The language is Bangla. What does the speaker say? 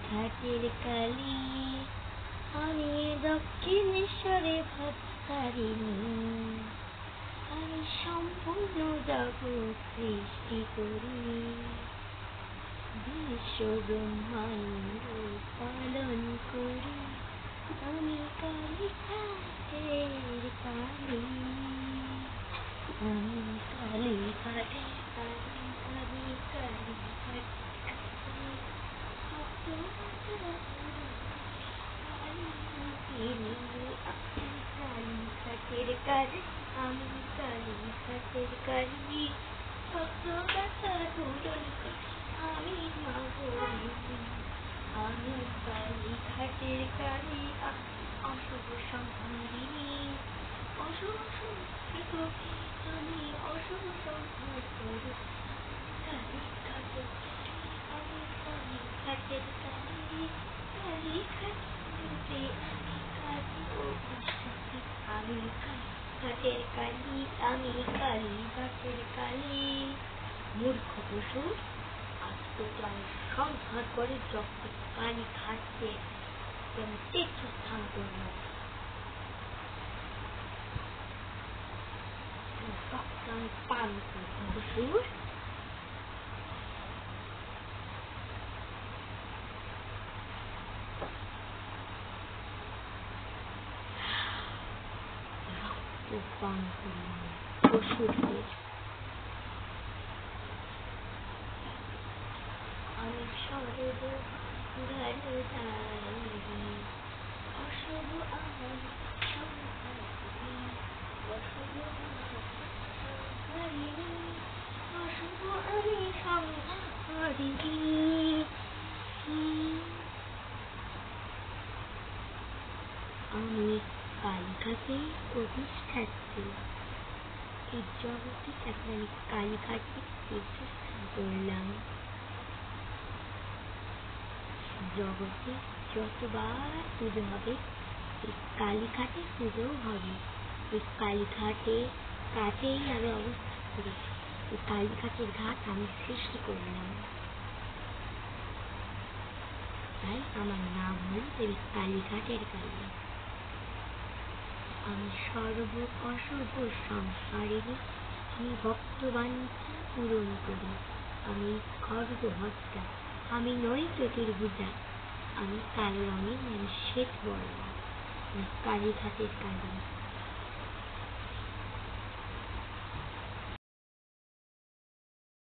ঘাটের কালী, আমি দক্ষিণেশ্বরে ভাবতারিণী, আমি সম্পূর্ণ জগৎ সৃষ্টি করি, বিশ্ব ব্রহ্মাণ্ড পালন করি, আমি কালী ঘাটের কালী, আমি কালী ঘাটের কালী, কালী কালী ঘাটের কালী, কালী ঘাটের কালী, আমি কালী ঘাটের কালী, ভক্ত কথা পূরণ করি, আমি মাগো আমি কালী ঘাটের কালী, অশুভ সংহারিণী, অশুভ সংহার করি, আমি অশুভ সংহার করি, কালী ঘাটের কালী, আমি কালী ঘাটের কালী, কালী ঘাটে আমি কালী, আমি ঘাটের কালী, আমি কালী ঘাটের কালী। মূর্খ পশু, আত্মচার সংহার করে যখন কালী ঘাটকে তীর্থস্থান করল, পান পশুর পান করলাম পশুদের, আমি সর্ব অশুভ আমার অশুভ অশুভ আমি সংহারিণী, আমি কালীঘাটে অধিষ্ঠাত্রী, এই জগতে এখন আমি কালীঘাটে তীর্থস্থান করলাম। জগতে যতবার পুজো হবে এই কালীঘাটে পুজোও হবে, এই কালীঘাটে কাছেই আমি অবস্থান করেছি, এই কালীঘাটের ঘাট আমি সৃষ্টি করলাম, তাই আমার নাম হল দেবী কালীঘাটের কালী। আমি সর্ব অশুভ সংহারিণী, আমি ভক্তবাঞ্ছা পূরণ করি, আমি খড়গহস্তা, আমি নই চতুর্ভুজা, আমি কালো রঙের, আমি শ্বেত বর্ণ, আমি কালীঘাটের কালী।